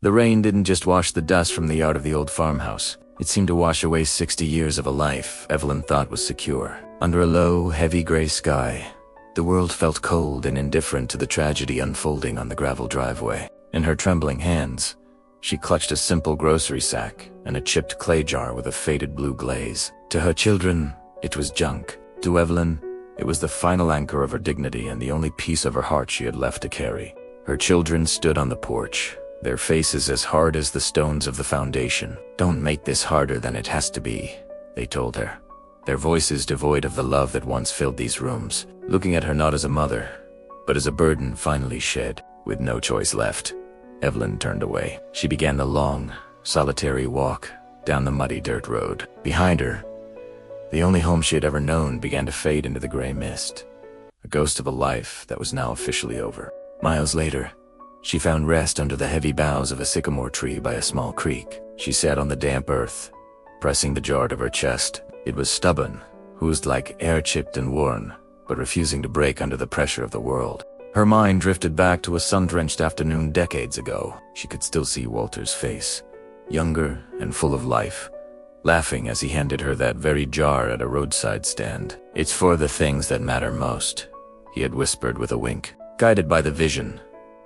The rain didn't just wash the dust from the yard of the old farmhouse. It seemed to wash away 60 years of a life Evelyn thought was secure. Under a low, heavy gray sky, the world felt cold and indifferent to the tragedy unfolding on the gravel driveway. In her trembling hands, she clutched a simple grocery sack and a chipped clay jar with a faded blue glaze. To her children, it was junk. To Evelyn, it was the final anchor of her dignity and the only piece of her heart she had left to carry. Her children stood on the porch, their faces as hard as the stones of the foundation. "Don't make this harder than it has to be," they told her, their voices devoid of the love that once filled these rooms, looking at her not as a mother, but as a burden finally shed. With no choice left, Evelyn turned away. She began the long, solitary walk down the muddy dirt road. Behind her, the only home she had ever known began to fade into the gray mist, a ghost of a life that was now officially over. Miles later, she found rest under the heavy boughs of a sycamore tree by a small creek. She sat on the damp earth, pressing the jar to her chest. It was stubborn, oozed like air, chipped and worn, but refusing to break under the pressure of the world. Her mind drifted back to a sun-drenched afternoon decades ago. She could still see Walter's face, younger and full of life, laughing as he handed her that very jar at a roadside stand. "It's for the things that matter most," he had whispered with a wink. Guided by the vision,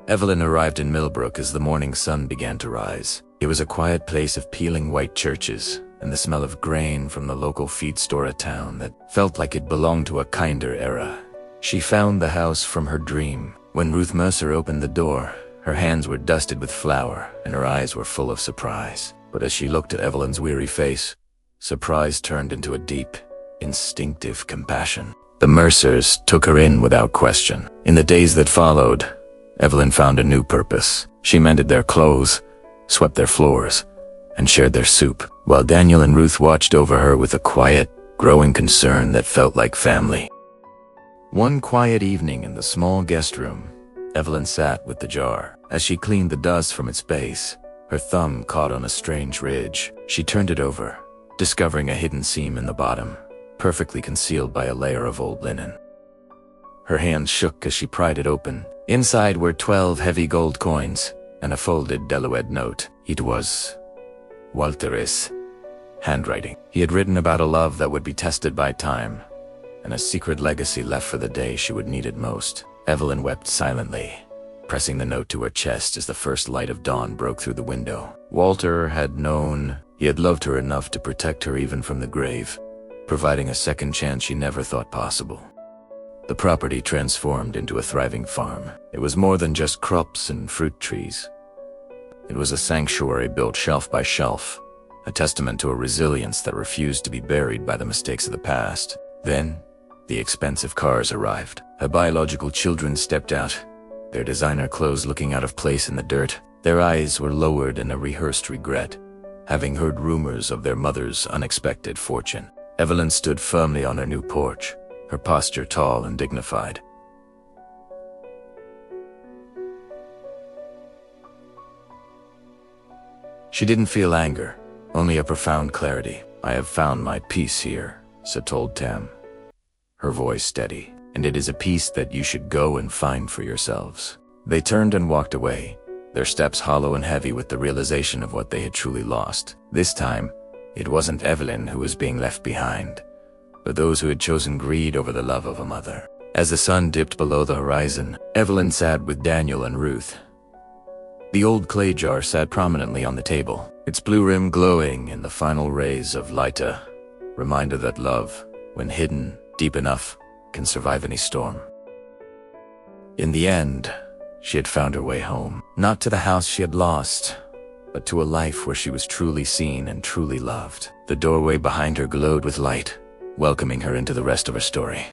Evelyn arrived in Millbrook as the morning sun began to rise. It was a quiet place of peeling white churches and the smell of grain from the local feed store, a town that felt like it belonged to a kinder era. She found the house from her dream. When Ruth Mercer opened the door, her hands were dusted with flour and her eyes were full of surprise. But as she looked at Evelyn's weary face, surprise turned into a deep, instinctive compassion. The Mercers took her in without question. In the days that followed, Evelyn found a new purpose. She mended their clothes, swept their floors, and shared their soup, while Daniel and Ruth watched over her with a quiet, growing concern that felt like family. One quiet evening in the small guest room, Evelyn sat with the jar. As she cleaned the dust from its base, her thumb caught on a strange ridge. She turned it over, discovering a hidden seam in the bottom, perfectly concealed by a layer of old linen. Her hands shook as she pried it open. Inside were 12 heavy gold coins and a folded Deloed note. It was Walter's handwriting. He had written about a love that would be tested by time, and a secret legacy left for the day she would need it most. Evelyn wept silently, pressing the note to her chest as the first light of dawn broke through the window. Walter had known. He had loved her enough to protect her even from the grave, providing a second chance she never thought possible. The property transformed into a thriving farm. It was more than just crops and fruit trees. It was a sanctuary built shelf by shelf, a testament to a resilience that refused to be buried by the mistakes of the past. Then, the expensive cars arrived. Her biological children stepped out, their designer clothes looking out of place in the dirt. Their eyes were lowered in a rehearsed regret, having heard rumors of their mother's unexpected fortune. Evelyn stood firmly on her new porch, her posture tall and dignified. She didn't feel anger, only a profound clarity. "I have found my peace here," she told Tam, her voice steady, "and it is a peace that you should go and find for yourselves." They turned and walked away, their steps hollow and heavy with the realization of what they had truly lost. This time, it wasn't Evelyn who was being left behind, but those who had chosen greed over the love of a mother. As the sun dipped below the horizon, Evelyn sat with Daniel and Ruth. The old clay jar sat prominently on the table, its blue rim glowing in the final rays of light, a reminder that love, when hidden deep enough, can survive any storm. In the end, she had found her way home, not to the house she had lost, but to a life where she was truly seen and truly loved. The doorway behind her glowed with light, welcoming her into the rest of her story.